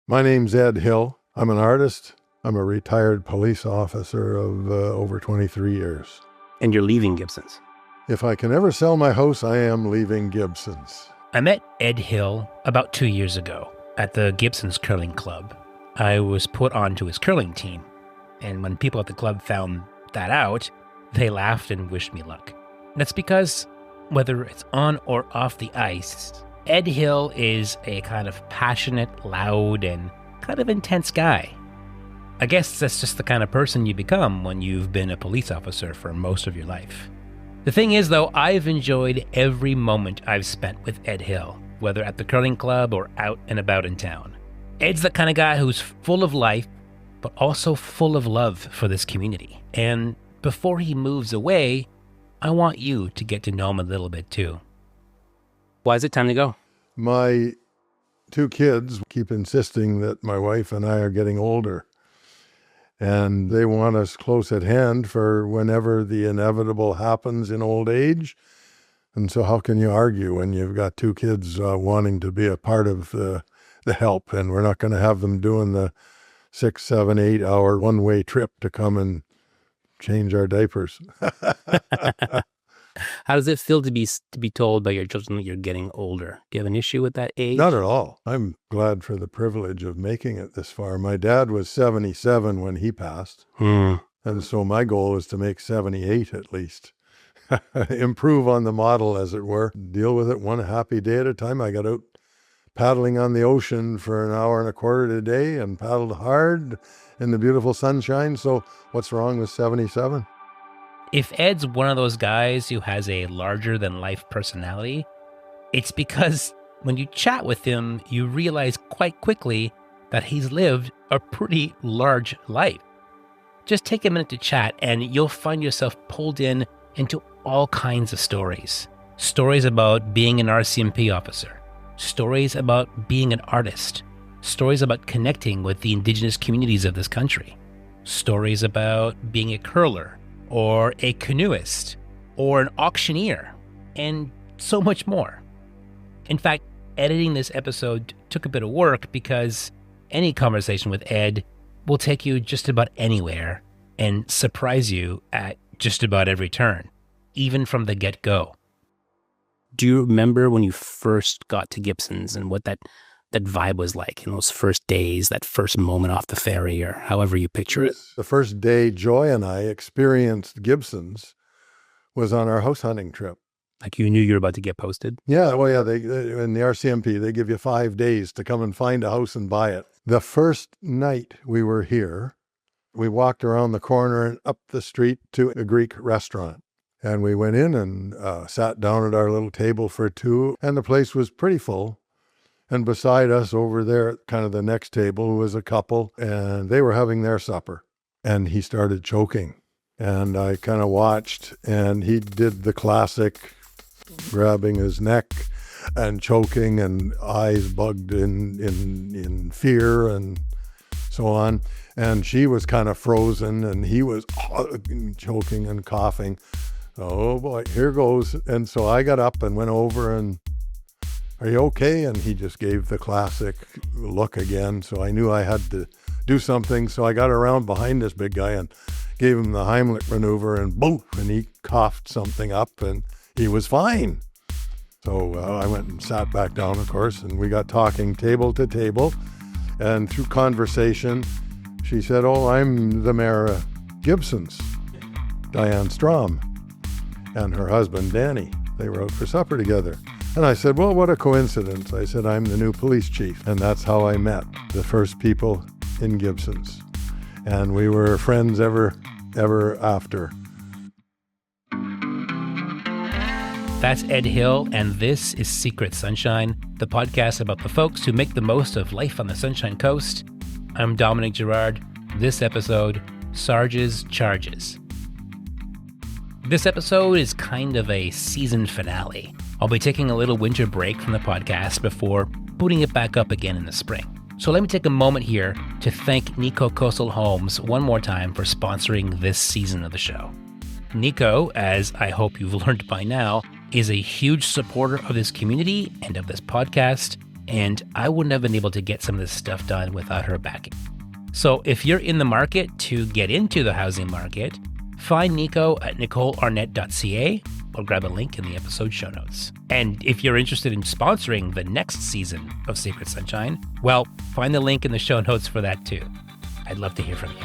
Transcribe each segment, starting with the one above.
My name's Ed Hill. I'm an artist. I'm a retired police officer of over 23 years. And you're leaving Gibsons. If I can ever sell my house, I am leaving Gibsons. I met Ed Hill about 2 years ago at the Gibsons Curling Club. I was put onto his curling team, and when people at the club found that out, they laughed and wished me luck. That's because, whether it's on or off the ice, Ed Hill is a kind of passionate, loud, and kind of intense guy. I guess that's just the kind of person you become when you've been a police officer for most of your life. The thing is, though, I've enjoyed every moment I've spent with Ed Hill, whether at the curling club or out and about in town. Ed's the kind of guy who's full of life, but also full of love for this community. And before he moves away, I want you to get to know him a little bit too. Why is it time to go? My 2 kids keep insisting that my wife and I are getting older. And they want us close at hand for whenever the inevitable happens in old age. And so how can you argue when you've got 2 kids wanting to be a part of the help, and we're not going to have them doing the 6, 7, 8 hour one-way trip to come and change our diapers. How does it feel to be told by your children that you're getting older? Do you have an issue with that age? Not at all. I'm glad for the privilege of making it this far. My dad was 77 when he passed. And so my goal is to make 78 at least. Improve on the model, as it were. Deal with it one happy day at a time. I got out paddling on the ocean for an hour and a quarter today and paddled hard in the beautiful sunshine. So what's wrong with 77? If Ed's one of those guys who has a larger-than-life personality, it's because when you chat with him, you realize quite quickly that he's lived a pretty large life. Just take a minute to chat and you'll find yourself pulled into all kinds of stories. Stories about being an RCMP officer, stories about being an artist, stories about connecting with the indigenous communities of this country, stories about being a curler, or a canoeist, or an auctioneer, and so much more. In fact, editing this episode took a bit of work because any conversation with Ed will take you just about anywhere and surprise you at just about every turn, even from the get-go. Do you remember when you first got to Gibsons and what that vibe was like in those first days, that first moment off the ferry, or however you picture it? The first day Joy and I experienced Gibsons was on our house hunting trip. Like you knew you were about to get posted? Yeah, well, yeah, they in the RCMP, they give you 5 days to come and find a house and buy it. The first night we were here, we walked around the corner and up the street to a Greek restaurant. And we went in and sat down at our little table for 2, and the place was pretty full. And beside us over there, kind of the next table, was a couple, and they were having their supper. And he started choking. And I kind of watched, and he did the classic grabbing his neck and choking and eyes bugged in fear and so on. And she was kind of frozen, and he was choking and coughing. Oh boy, here goes. And so I got up and went over and, "Are you okay?" And he just gave the classic look again. So I knew I had to do something. So I got around behind this big guy and gave him the Heimlich maneuver, and boom, and he coughed something up and he was fine. So I went and sat back down, of course, and we got talking table to table. And through conversation, she said, "Oh, I'm the mayor of Gibsons, Diane Strom, and her husband, Danny. They were out for supper together." And I said, "Well, what a coincidence." I said, "I'm the new police chief." And that's how I met the first people in Gibsons. And we were friends ever after. That's Ed Hill, and this is Secret Sunshine, the podcast about the folks who make the most of life on the Sunshine Coast. I'm Dominic Girard. This episode, Sarge's Charges. This episode is kind of a season finale. I'll be taking a little winter break from the podcast before putting it back up again in the spring. So let me take a moment here to thank Nico Coastal Homes one more time for sponsoring this season of the show. Nico, as I hope you've learned by now, is a huge supporter of this community and of this podcast, and I wouldn't have been able to get some of this stuff done without her backing. So if you're in the market to get into the housing market, find Nico at nicolearnett.ca or grab a link in the episode show notes. And if you're interested in sponsoring the next season of Secret Sunshine, well, find the link in the show notes for that too. I'd love to hear from you.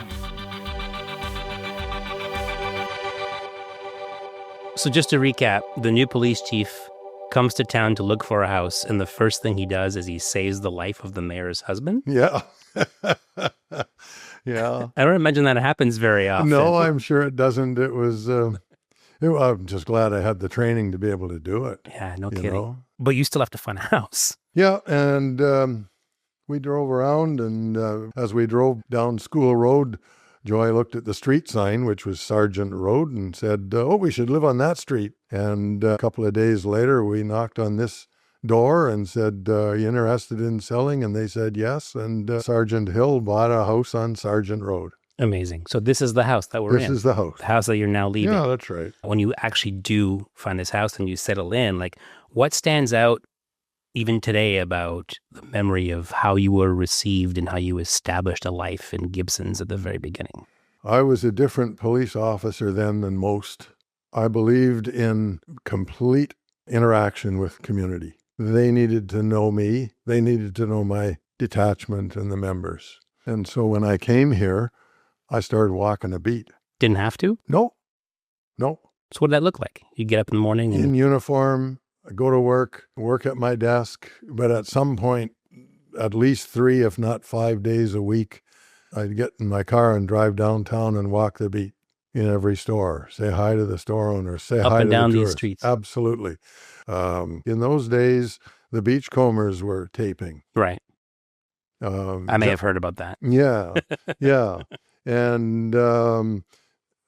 So just to recap, the new police chief comes to town to look for a house, and the first thing he does is he saves the life of the mayor's husband? Yeah. Yeah. I don't imagine that happens very often. No, I'm sure it doesn't. It was, I'm just glad I had the training to be able to do it. Yeah, no you kidding. know? But you still have to find a house. Yeah, and we drove around, and as we drove down School Road, Joy looked at the street sign, which was Sergeant Road, and said, oh, we should live on that street. And a couple of days later, we knocked on this door and said, are you interested in selling? And they said yes, and Sergeant Hill bought a house on Sergeant Road. Amazing. So this is the house that we're in. This is the house. The house that you're now leaving. Yeah, that's right. When you actually do find this house and you settle in, like, what stands out even today about the memory of how you were received and how you established a life in Gibsons at the very beginning? I was a different police officer then than most. I believed in complete interaction with community. They needed to know me. They needed to know my detachment and the members. And so when I came here, I started walking a beat. Didn't have to? No. So what did that look like? You get up in the morning and... In uniform, I go to work at my desk, but at some point, at least 3, if not 5 days a week, I'd get in my car and drive downtown and walk the beat in every store. Say hi to the store owner, say up hi and to down the these tourists. streets. Absolutely. In those days, the beachcombers were taping. Right. I may have heard about that. Yeah, yeah. And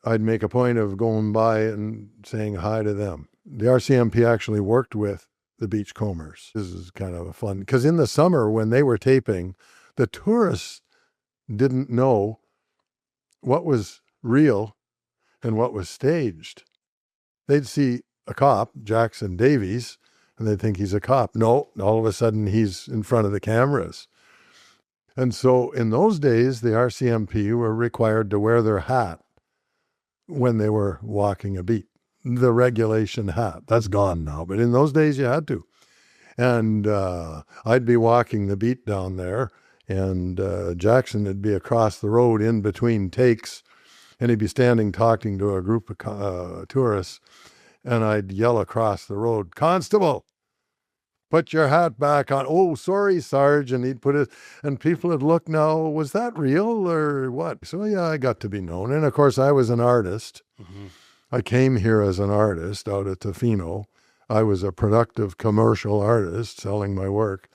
I'd make a point of going by and saying hi to them. The RCMP actually worked with the beachcombers. This is kind of fun, because in the summer when they were taping, the tourists didn't know what was real and what was staged. They'd see a cop, Jackson Davies, and they'd think he's a cop. No, all of a sudden he's in front of the cameras. And so in those days, the RCMP were required to wear their hat when they were walking a beat. The regulation hat. That's gone now, but in those days you had to. And I'd be walking the beat down there, and Jackson would be across the road in between takes, and he'd be standing talking to a group of tourists, and I'd yell across the road, "Constable, put your hat back on." "Oh, sorry, Sarge." And he'd put it, and people would look, now, was that real or what? So yeah, I got to be known. And of course, I was an artist. Mm-hmm. I came here as an artist out at Tofino. I was a productive commercial artist selling my work.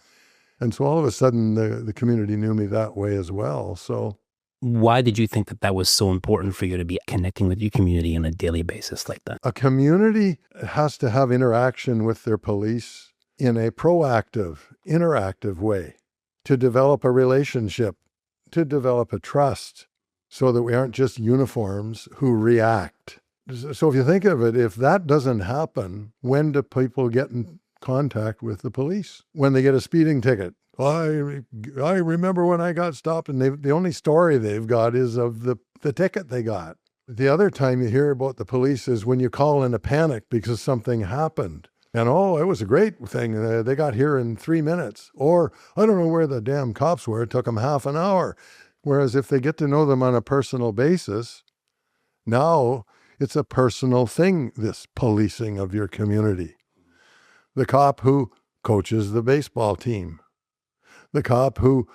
And so all of a sudden, the community knew me that way as well. So why did you think that that was so important for you to be connecting with your community on a daily basis like that? A community has to have interaction with their police in a proactive, interactive way, to develop a relationship, to develop a trust, so that we aren't just uniforms who react. So if you think of it, if that doesn't happen, when do people get in contact with the police? When they get a speeding ticket. I remember when I got stopped, and the only story they've got is of the ticket they got. The other time you hear about the police is when you call in a panic because something happened. And, oh, it was a great thing. They got here in 3 minutes. Or, I don't know where the damn cops were. It took them half an hour. Whereas if they get to know them on a personal basis, now it's a personal thing, this policing of your community. The cop who coaches the baseball team. The cop who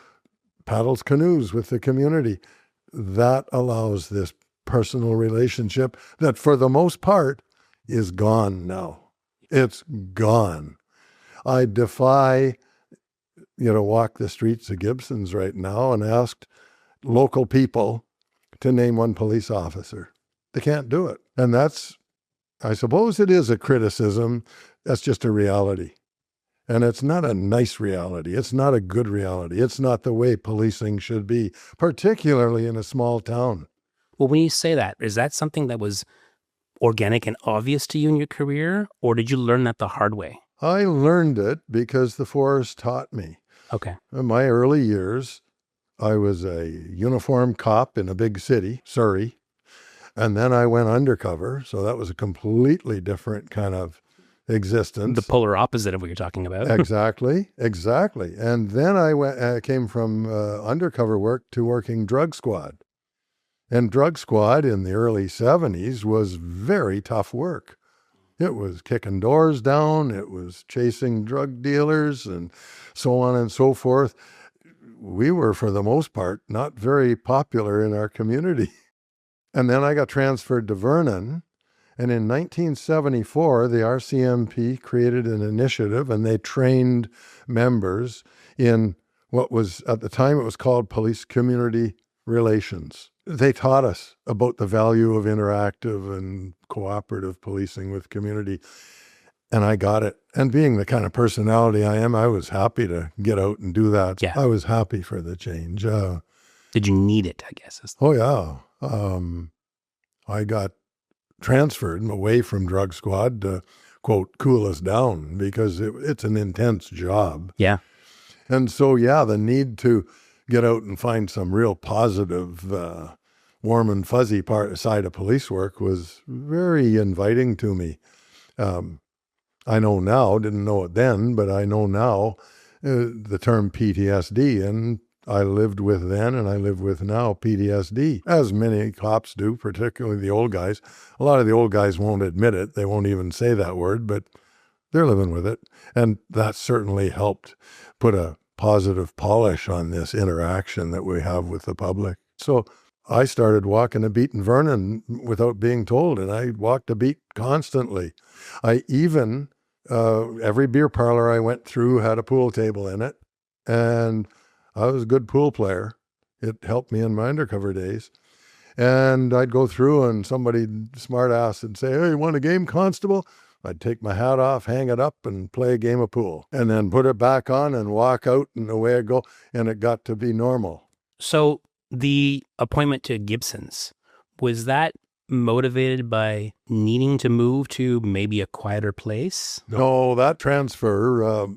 paddles canoes with the community. That allows this personal relationship that, for the most part, is gone now. It's gone. I defy you to walk the streets of Gibsons right now and ask local people to name one police officer. They can't do it. And that's, I suppose it is a criticism. That's just a reality. And it's not a nice reality. It's not a good reality. It's not the way policing should be, particularly in a small town. Well, when you say that, is that something that was organic and obvious to you in your career, or did you learn that the hard way? I learned it because the force taught me. Okay. In my early years, I was a uniformed cop in a big city, Surrey, and then I went undercover. So that was a completely different kind of existence. The polar opposite of what you're talking about. Exactly. And then I came from undercover work to working drug squad. And drug squad in the early 70s was very tough work. It was kicking doors down. It was chasing drug dealers and so on and so forth. We were, for the most part, not very popular in our community. And then I got transferred to Vernon. And in 1974, the RCMP created an initiative, and they trained members in what was, at the time, it was called police community relations. They taught us about the value of interactive and cooperative policing with community, and I got it. And being the kind of personality I am, I was happy to get out and do that. Yeah. I was happy for the change. Did you need it, I guess? Oh, yeah. I got transferred away from drug squad to, quote, cool us down, because it's an intense job. Yeah. And so, yeah, the need to get out and find some real positive, warm and fuzzy side of police work was very inviting to me. I know now, didn't know it then, but I know now the term PTSD, and I lived with then and I live with now PTSD, as many cops do, particularly the old guys. A lot of the old guys won't admit it. They won't even say that word, but they're living with it. And that certainly helped put a positive polish on this interaction that we have with the public. So I started walking a beat in Vernon without being told, and I walked a beat constantly. I even, every beer parlor I went through had a pool table in it, and I was a good pool player. It helped me in my undercover days. And I'd go through and somebody smart ass would say, "Hey, you want a game, constable?" I'd take my hat off, hang it up, and play a game of pool, and then put it back on and walk out, and away I go. And it got to be normal. So the appointment to Gibsons, was that motivated by needing to move to maybe a quieter place? No, that transfer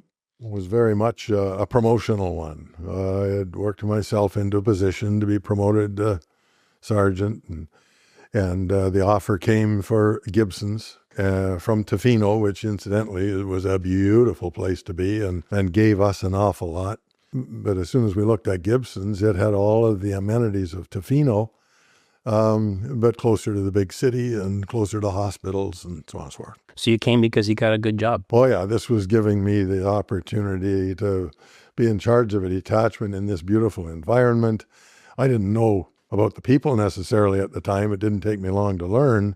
was very much a promotional one. I had worked myself into a position to be promoted to sergeant, and the offer came for Gibsons from Tofino, which incidentally was a beautiful place to be and gave us an awful lot. But as soon as we looked at Gibsons, it had all of the amenities of Tofino, but closer to the big city and closer to hospitals and so on and so forth. So you came because you got a good job. Oh, yeah, this was giving me the opportunity to be in charge of a detachment in this beautiful environment. I didn't know about the people necessarily at the time. It didn't take me long to learn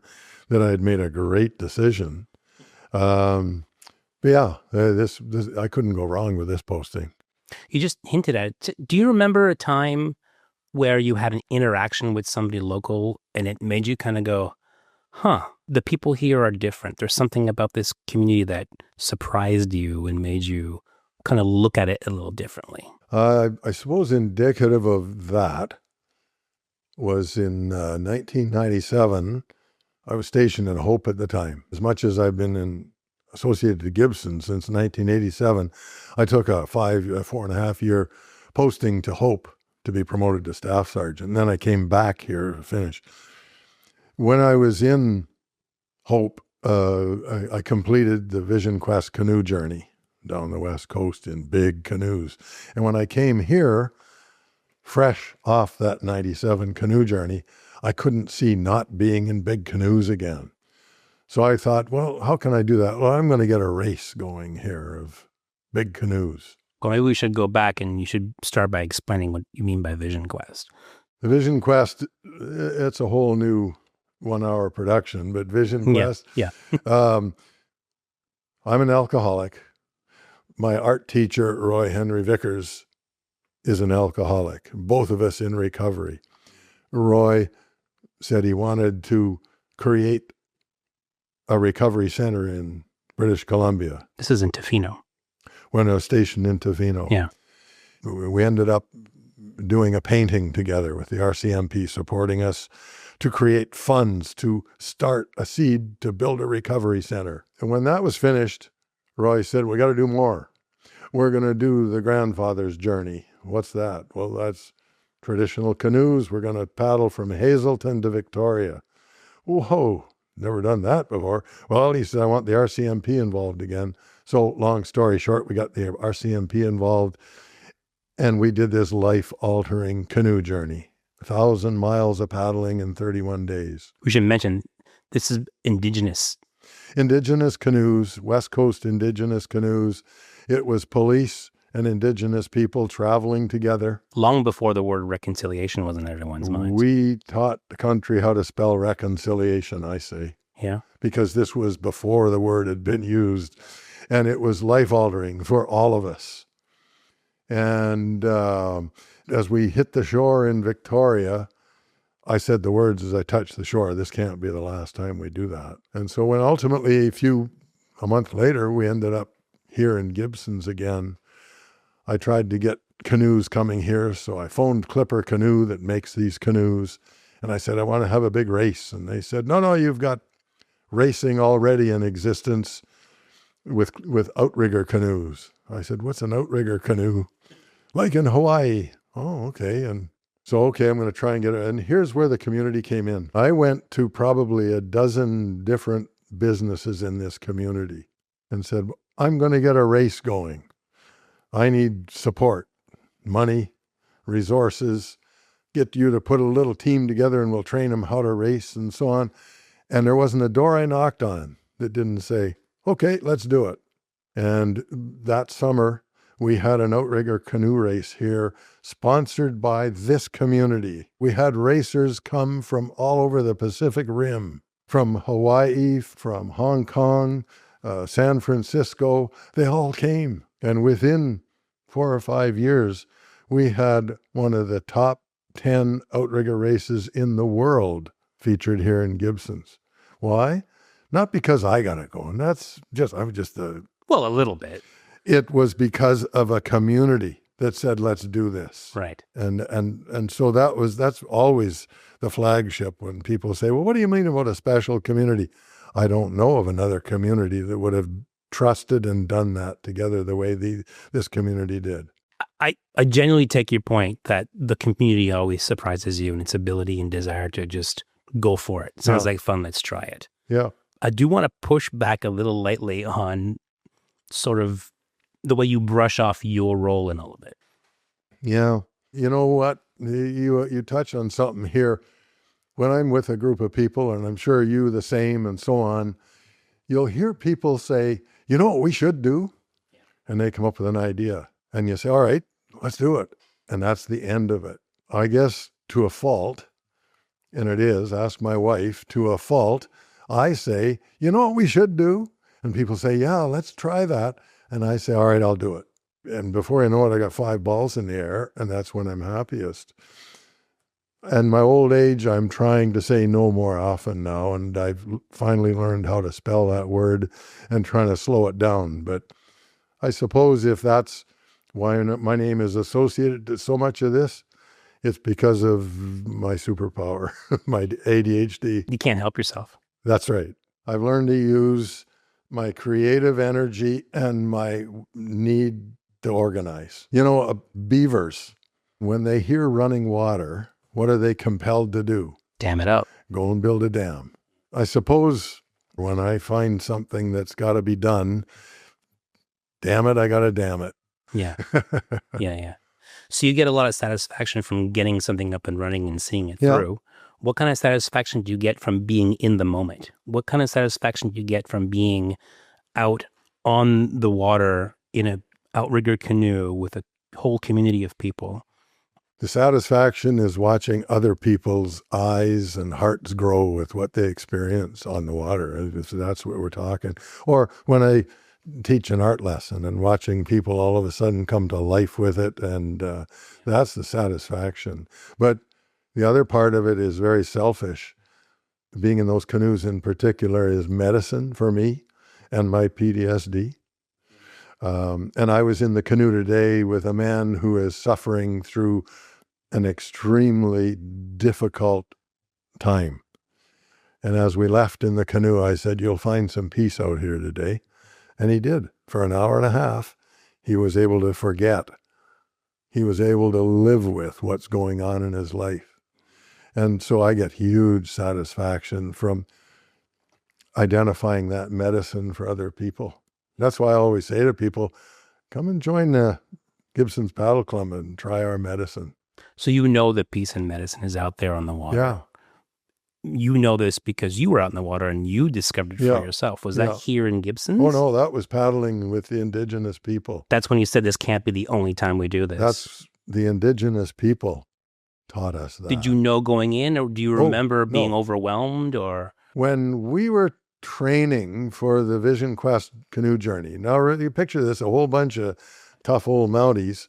that I had made a great decision. But yeah, this I couldn't go wrong with this posting. You just hinted at it. Do you remember a time where you had an interaction with somebody local and it made you kind of go, the people here are different. There's something about this community that surprised you and made you kind of look at it a little differently? I suppose indicative of that was in 1997. I was stationed in Hope at the time. As much as I've been associated to Gibson since 1987, I took a 4.5 year posting to Hope to be promoted to Staff Sergeant. And then I came back here to finish. When I was in Hope, I completed the Vision Quest canoe journey down the West Coast in big canoes. And when I came here, fresh off that 97 canoe journey, I couldn't see not being in big canoes again. So I thought, well, how can I do that? Well, I'm going to get a race going here of big canoes. Well, maybe we should go back and you should start by explaining what you mean by Vision Quest. The Vision Quest, it's a whole new 1 hour production, but Vision Quest. Yeah. I'm an alcoholic. My art teacher, Roy Henry Vickers, is an alcoholic, both of us in recovery. Roy said he wanted to create a recovery center in British Columbia. This is in Tofino. When I was stationed in Tofino. Yeah. We ended up doing a painting together with the RCMP supporting us to create funds to start a seed to build a recovery center. And when that was finished, Roy said, we got to do more. We're going to do the grandfather's journey. What's that? Well, that's traditional canoes. We're going to paddle from Hazelton to Victoria. Whoa, never done that before. Well, he said, I want the RCMP involved again. So long story short, we got the RCMP involved, and we did this life-altering canoe journey. 1,000 miles of paddling in 31 days. We should mention, this is Indigenous. Indigenous canoes, West Coast Indigenous canoes. It was police and Indigenous people traveling together. Long before the word reconciliation was in everyone's minds. We taught the country how to spell reconciliation, I say. Yeah. Because this was before the word had been used. And it was life-altering for all of us. And as we hit the shore in Victoria, I said the words as I touched the shore, this can't be the last time we do that. And so when ultimately, a month later, we ended up here in Gibsons again, I tried to get canoes coming here. So I phoned Clipper Canoe that makes these canoes. And I said, I want to have a big race. And they said, no, you've got racing already in existence with outrigger canoes. I said, what's an outrigger canoe? Like in Hawaii. Oh, okay. And so, okay, I'm going to try and get it. And here's where the community came in. I went to probably a dozen different businesses in this community and said, I'm going to get a race going. I need support, money, resources, get you to put a little team together and we'll train them how to race and so on. And there wasn't a door I knocked on that didn't say, okay, let's do it. And that summer, we had an outrigger canoe race here sponsored by this community. We had racers come from all over the Pacific Rim, from Hawaii, from Hong Kong, San Francisco. They all came. And within 4 or 5 years, we had one of the top 10 outrigger races in the world featured here in Gibsons. Why? Not because I got it going. I'm just Well, a little bit. It was because of a community that said, let's do this. Right. And so that's always the flagship when people say, well, what do you mean about a special community? I don't know of another community that would have trusted and done that together the way this community did. I genuinely take your point that the community always surprises you in its ability and desire to just go for it. Sounds like fun. Let's try it. Yeah. I do want to push back a little lightly on sort of the way you brush off your role in all of it. Yeah. You know what? You touch on something here. When I'm with a group of people, and I'm sure you the same and so on, you'll hear people say, you know what we should do? Yeah. And they come up with an idea. And you say, all right, let's do it. And that's the end of it. I guess to a fault, and it is, ask my wife, to a fault, I say, you know what we should do? And people say, yeah, let's try that. And I say, all right, I'll do it. And before I know it, I got 5 balls in the air, and that's when I'm happiest. And my old age, I'm trying to say no more often now, and I've finally learned how to spell that word and trying to slow it down. But I suppose if that's why my name is associated to so much of this, it's because of my superpower, my ADHD. You can't help yourself. That's right. I've learned to use my creative energy and my need to organize. You know, beavers, when they hear running water, what are they compelled to do? Dam it up. Go and build a dam. I suppose when I find something that's got to be done, damn it, I got to dam it. Yeah. Yeah. So you get a lot of satisfaction from getting something up and running and seeing it through. What kind of satisfaction do you get from being in the moment? What kind of satisfaction do you get from being out on the water in an outrigger canoe with a whole community of people? The satisfaction is watching other people's eyes and hearts grow with what they experience on the water. If that's what we're talking. Or when I teach an art lesson and watching people all of a sudden come to life with it. And that's the satisfaction. But the other part of it is very selfish. Being in those canoes in particular is medicine for me and my PTSD. And I was in the canoe today with a man who is suffering through an extremely difficult time. And as we left in the canoe, I said, you'll find some peace out here today. And he did. for an hour and a half, he was able to forget. He was able to live with what's going on in his life. And so I get huge satisfaction from identifying that medicine for other people. That's why I always say to people, come and join the Gibsons Paddle Club and try our medicine. So you know that peace and medicine is out there on the water. Yeah. You know this because you were out in the water and you discovered it for yourself. Was that here in Gibsons? Oh, no, that was paddling with the indigenous people. That's when you said this can't be the only time we do this. That's the indigenous people taught us that. Did you know going in, or do you remember being overwhelmed? Or when we were training for the Vision Quest canoe journey, now you picture this, a whole bunch of tough old Mounties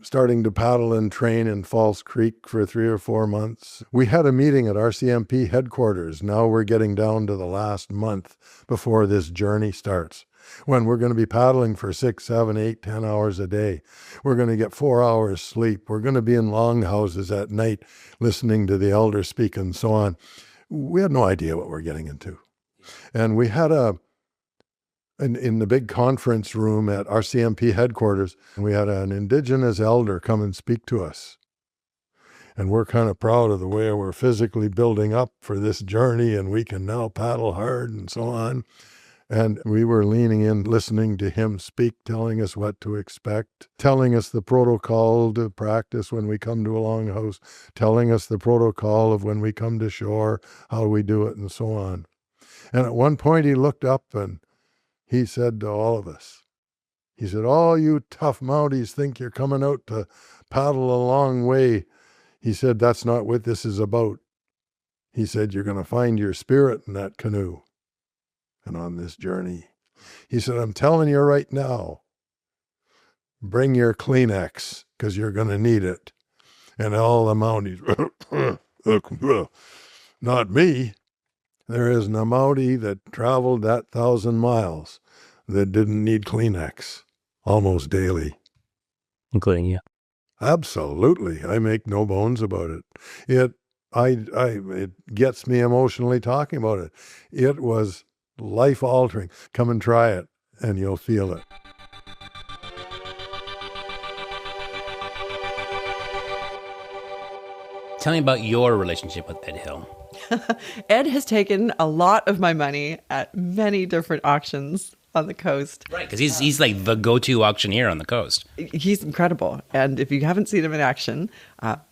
starting to paddle and train in False Creek for 3 or 4 months. We had a meeting at RCMP headquarters. Now we're getting down to the last month before this journey starts, when we're going to be paddling for 6, 7, 8, 10 hours a day. We're going to get 4 hours sleep. We're going to be in longhouses at night listening to the elders speak and so on. We had no idea what we're getting into. And we had in the big conference room at RCMP headquarters, we had an indigenous elder come and speak to us. And we're kind of proud of the way we're physically building up for this journey, and we can now paddle hard and so on. And we were leaning in, listening to him speak, telling us what to expect, telling us the protocol to practice when we come to a longhouse, telling us the protocol of when we come to shore, how we do it, and so on. And at one point he looked up and he said to all of us, he said, all you tough Mounties think you're coming out to paddle a long way. He said, that's not what this is about. He said, you're going to find your spirit in that canoe and on this journey. He said, I'm telling you right now, bring your Kleenex because you're going to need it. And all the Mounties, not me. There isn't a Mountie that traveled that 1,000 miles that didn't need Kleenex almost daily. including you. Absolutely. I make no bones about it. It gets me emotionally talking about it. It was life altering. Come and try it and you'll feel it. Tell me about your relationship with Ed Hill. Ed has taken a lot of my money at many different auctions on the coast. Right, because he's like the go-to auctioneer on the coast. He's incredible. And if you haven't seen him in action,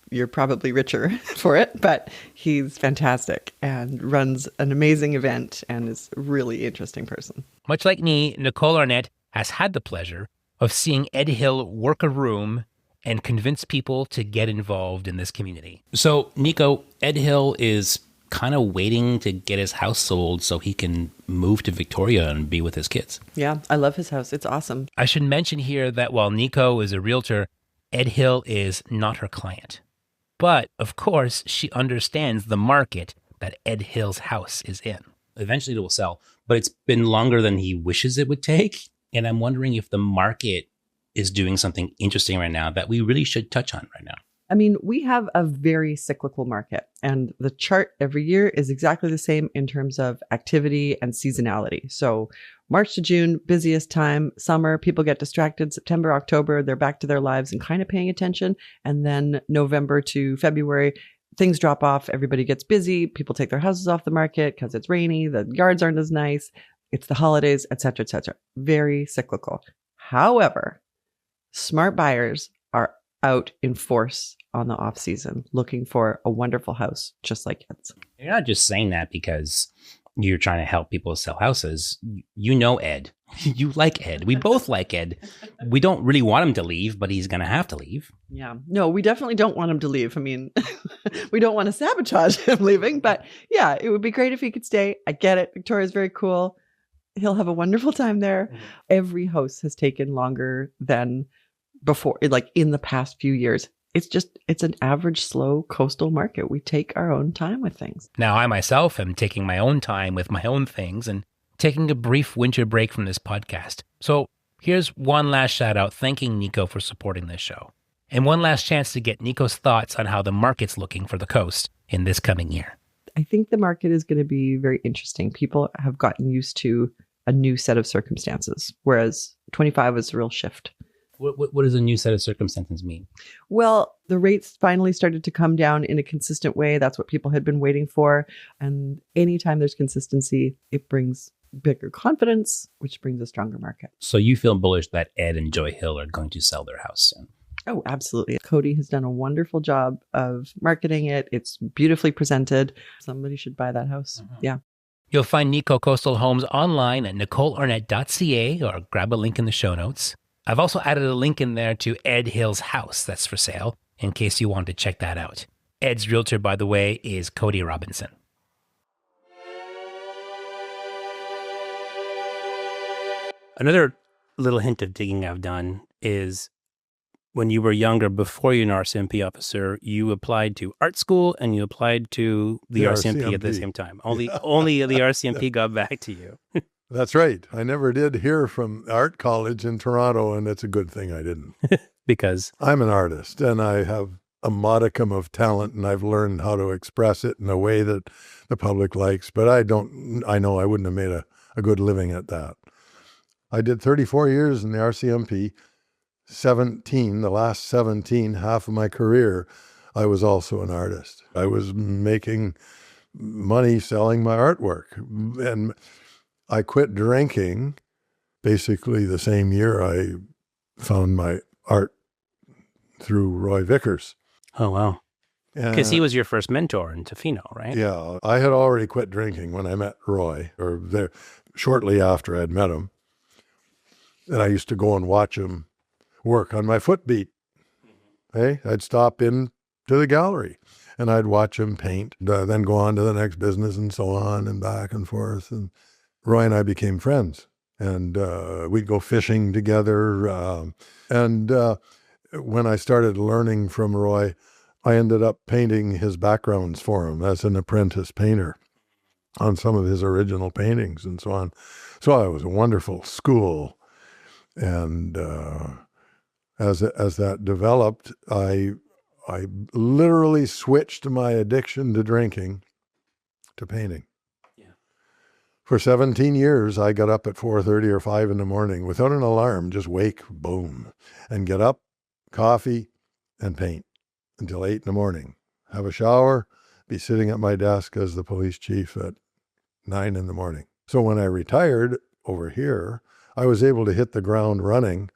you're probably richer for it. But he's fantastic and runs an amazing event and is a really interesting person. Much like me, Nicole Arnett has had the pleasure of seeing Ed Hill work a room and convince people to get involved in this community. So, Nico, Ed Hill is kind of waiting to get his house sold so he can move to Victoria and be with his kids. Yeah, I love his house. It's awesome. I should mention here that while Nico is a realtor, Ed Hill is not her client. But, of course, she understands the market that Ed Hill's house is in. Eventually it will sell, but it's been longer than he wishes it would take. And I'm wondering if the market is doing something interesting right now that we really should touch on right now. I mean, we have a very cyclical market, and the chart every year is exactly the same in terms of activity and seasonality. So March to June, busiest time. Summer, people get distracted. September, October, they're back to their lives and kind of paying attention. And then November to February, things drop off. Everybody gets busy. People take their houses off the market because it's rainy. The yards aren't as nice. It's the holidays, et cetera, et cetera. Very cyclical. However, smart buyers are out in force on the off season looking for a wonderful house just like Ed's. You're not just saying that because you're trying to help people sell houses. You know Ed. You like Ed. We both like Ed. We don't really want him to leave, but he's going to have to leave. Yeah. No, we definitely don't want him to leave. I mean, we don't want to sabotage him leaving, but yeah, it would be great if he could stay. I get it. Victoria's very cool. He'll have a wonderful time there. Mm-hmm. Every house has taken longer than before, like in the past few years. It's an average slow coastal market. We take our own time with things. Now, I myself am taking my own time with my own things and taking a brief winter break from this podcast. So here's one last shout out thanking Nico for supporting this show. And one last chance to get Nico's thoughts on how the market's looking for the coast in this coming year. I think the market is going to be very interesting. People have gotten used to a new set of circumstances, whereas 25 was a real shift. What does a new set of circumstances mean? Well, the rates finally started to come down in a consistent way. That's what people had been waiting for. And anytime there's consistency, it brings bigger confidence, which brings a stronger market. So you feel bullish that Ed and Joy Hill are going to sell their house soon? Oh, absolutely. Cody has done a wonderful job of marketing it. It's beautifully presented. Somebody should buy that house. Yeah. You'll find Nico Coastal Homes online at nicolearnett.ca or grab a link in the show notes. I've also added a link in there to Ed Hill's house that's for sale in case you want to check that out. Ed's realtor, by the way, is Cody Robinson. Another little hint of digging I've done is when you were younger, before you were an RCMP officer, you applied to art school and you applied to the RCMP at the same time. Only the RCMP got back to you. That's right. I never did hear from art college in Toronto, and it's a good thing I didn't. Because I'm an artist, and I have a modicum of talent, and I've learned how to express it in a way that the public likes. But I know I wouldn't have made a good living at that. I did 34 years in the RCMP, the last 17, half of my career, I was also an artist. I was making money selling my artwork. And I quit drinking basically the same year I found my art through Roy Vickers. Oh, wow. Because he was your first mentor in Tofino, right? Yeah. I had already quit drinking when I met Roy, or there shortly after I'd met him. And I used to go and watch him work on my footbeat. Hey, I'd stop in to the gallery and I'd watch him paint, then go on to the next business and so on and back and forth. And Roy and I became friends, and we'd go fishing together. When I started learning from Roy, I ended up painting his backgrounds for him as an apprentice painter on some of his original paintings and so on. So it was a wonderful school. And as that developed, I literally switched my addiction to drinking to painting. For 17 years, I got up at 4:30 or 5 in the morning without an alarm, just wake, boom, and get up, coffee, and paint until 8 in the morning. Have a shower, be sitting at my desk as the police chief at 9 in the morning. So when I retired over here, I was able to hit the ground running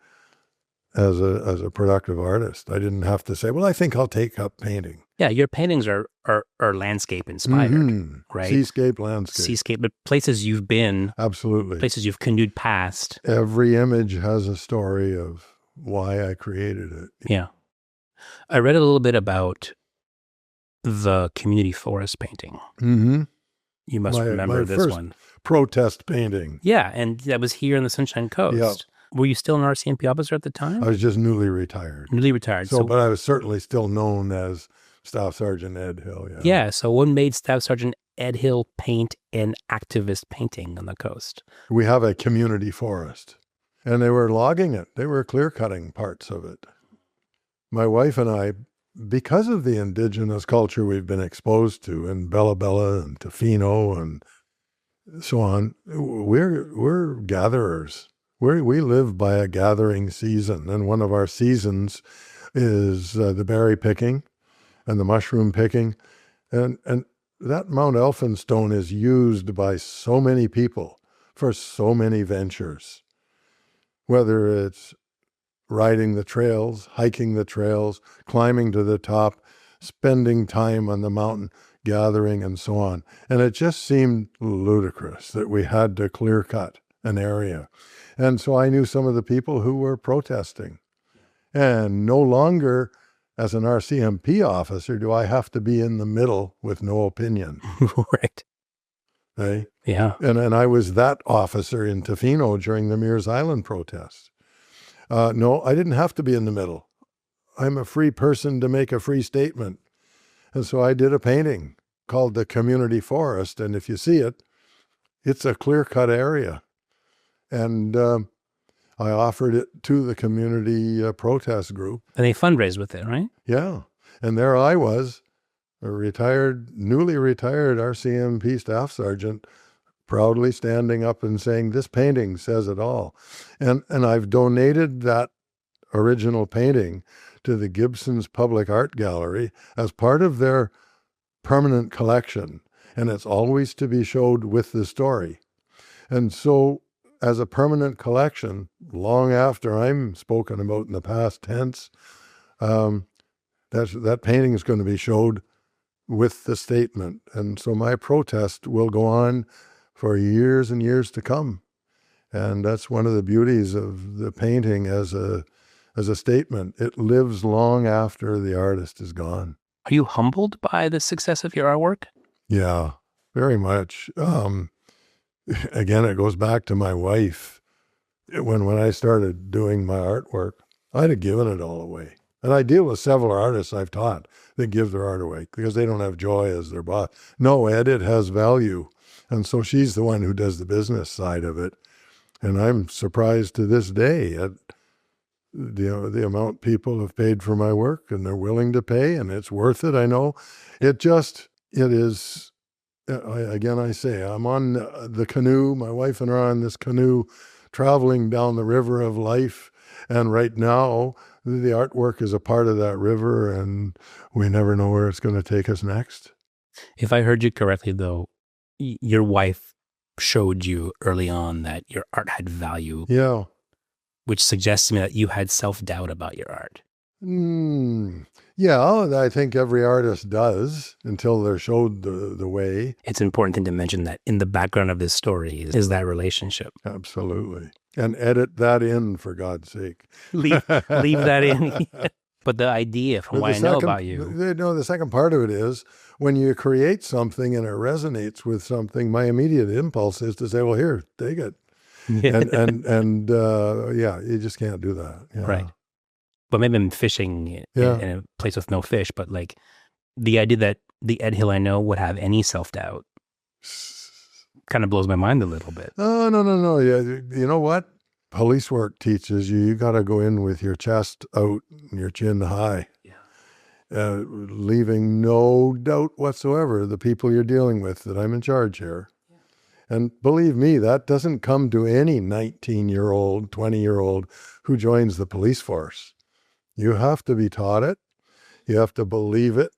as a productive artist. I didn't have to say, well, I think I'll take up painting. Yeah, your paintings are landscape inspired, right? Seascape, landscape. Seascape, but places you've been. Absolutely. Places you've canoed past. Every image has a story of why I created it. Yeah. I read a little bit about the community forest painting. Mm-hmm. You must remember my this first one. Protest painting. Yeah, and that was here on the Sunshine Coast. Yep. Were you still an RCMP officer at the time? I was just newly retired. Newly retired. So, but I was certainly still known as Staff Sergeant Ed Hill. Yeah. Yeah. So what made Staff Sergeant Ed Hill paint an activist painting on the coast? We have a community forest, and they were logging it. They were clear-cutting parts of it. My wife and I, because of the indigenous culture we've been exposed to in Bella Bella and Tofino and so on, we're gatherers. We live by a gathering season, and one of our seasons is the berry picking and the mushroom picking, and that Mount Elphinstone is used by so many people for so many ventures, whether it's riding the trails, hiking the trails, climbing to the top, spending time on the mountain, gathering and so on. And it just seemed ludicrous that we had to clear cut an area. And so I knew some of the people who were protesting. And no longer, as an RCMP officer, do I have to be in the middle with no opinion. Right. Hey? Yeah. And I was that officer in Tofino during the Mears Island protests. No, I didn't have to be in the middle. I'm a free person to make a free statement. And so I did a painting called The Community Forest. And if you see it, it's a clear-cut area. And I offered it to the community protest group. And they fundraised with it, right? Yeah. And there I was, a newly retired RCMP Staff Sergeant, proudly standing up and saying, this painting says it all. And I've donated that original painting to the Gibsons Public Art Gallery as part of their permanent collection. And it's always to be showed with the story. And so as a permanent collection, long after I'm spoken about in the past tense, that painting is going to be showed with the statement. And so my protest will go on for years and years to come. And that's one of the beauties of the painting as a statement. It lives long after the artist is gone. Are you humbled by the success of your artwork? Yeah, very much. Again, it goes back to my wife. When I started doing my artwork, I'd have given it all away. And I deal with several artists I've taught that give their art away because they don't have joy as their boss. No, Ed, it has value. And so she's the one who does the business side of it. And I'm surprised to this day at the amount people have paid for my work, and they're willing to pay, and it's worth it, I know. It is, I say, I'm on the canoe. My wife and I are on this canoe traveling down the river of life. And right now, the artwork is a part of that river, and we never know where it's going to take us next. If I heard you correctly, though, your wife showed you early on that your art had value. Yeah. Which suggests to me that you had self-doubt about your art. Yeah, I think every artist does until they're showed the way. It's important thing to mention that in the background of this story is that relationship. Absolutely. And edit that in, for God's sake. Leave that in. But the idea, from what I know about you. The second part of it is when you create something and it resonates with something, my immediate impulse is to say, well, here, take it. and you just can't do that. Yeah. Right. But maybe I'm fishing in a place with no fish, but like the idea that the Ed Hill I know would have any self-doubt kind of blows my mind a little bit. Oh, no. Yeah, you know what? Police work teaches you got to go in with your chest out and your chin high, leaving no doubt whatsoever the people you're dealing with that I'm in charge here. And believe me, that doesn't come to any 19-year-old, 20-year-old who joins the police force. You have to be taught it, you have to believe it,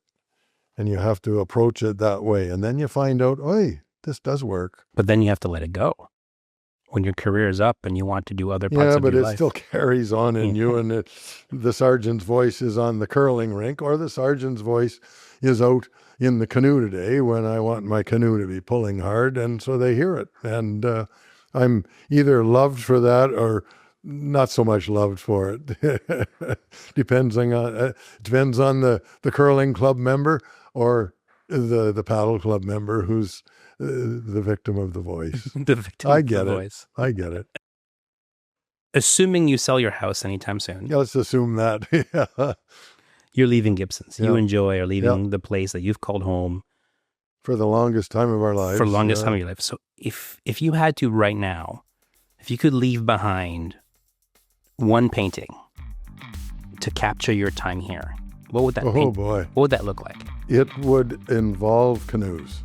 and you have to approach it that way. And then you find out, this does work. But then you have to let it go. When your career is up and you want to do other parts of your life. Yeah, but it still carries on in you, and the sergeant's voice is on the curling rink, or the sergeant's voice is out in the canoe today when I want my canoe to be pulling hard, and so they hear it. And I'm either loved for that or not so much loved for it. Depends on the curling club member or the paddle club member who's the victim of the voice. The victim I of get the it. voice. I get it. Assuming you sell your house anytime soon. Yeah, let's assume that. Yeah. You're leaving Gibsons. You Yeah. enjoy or leaving the place that you've called home. For the longest time of our lives. For the longest time of your life. So if you had to right now, if you could leave behind one painting to capture your time here, what would that boy. What would that look like? It would involve canoes.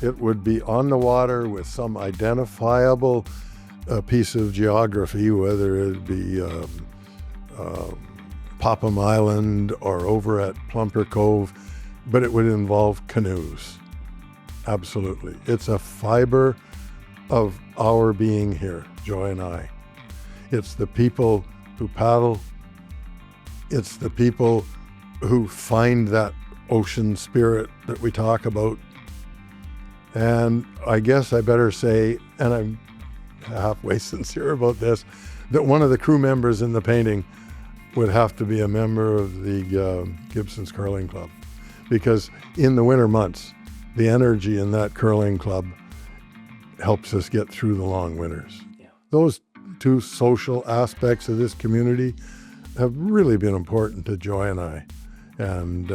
It would be on the water with some identifiable piece of geography, whether it be Popham Island or over at Plumper Cove, but it would involve canoes. Absolutely. It's a fiber of our being here, Joy and I. It's the people who paddle. It's the people who find that ocean spirit that we talk about. And I guess I better say, and I'm halfway sincere about this, that one of the crew members in the painting would have to be a member of the Gibsons Curling Club. Because in the winter months, the energy in that curling club helps us get through the long winters. Yeah. Those two social aspects of this community have really been important to Joy and I. And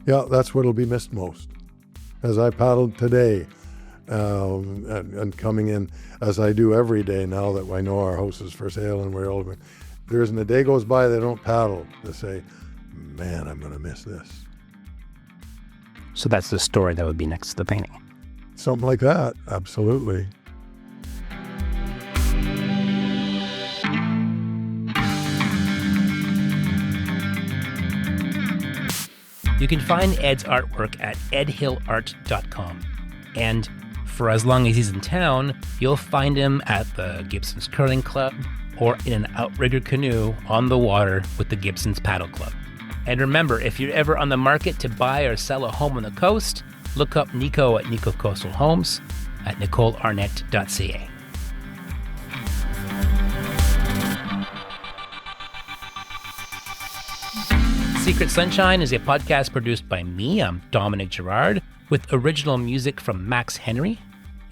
that's what'll be missed most. As I paddled today and coming in, as I do every day now that I know our house is for sale and we're old, there isn't a day goes by they don't paddle to say, man, I'm going to miss this. So that's the story that would be next to the painting. Something like that. Absolutely. You can find Ed's artwork at edhillart.com. And for as long as he's in town, you'll find him at the Gibsons Curling Club or in an outrigger canoe on the water with the Gibsons Paddle Club. And remember, if you're ever on the market to buy or sell a home on the coast, look up Nico at Nico Coastal Homes at nicolearnett.ca. Secret Sunshine is a podcast produced by me. I'm Dominic Girard, with original music from Max Henry.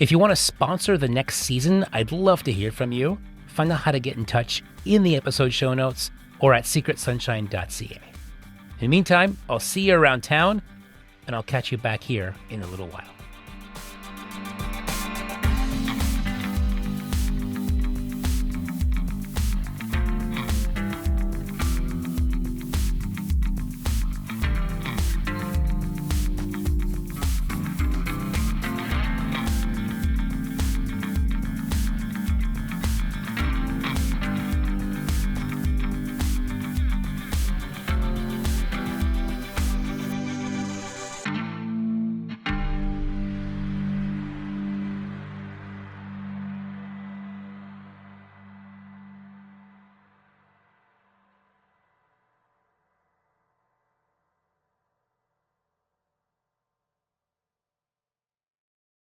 If you want to sponsor the next season, I'd love to hear from you. Find out how to get in touch in the episode show notes or at secretsunshine.ca. In the meantime, I'll see you around town, and I'll catch you back here in a little while.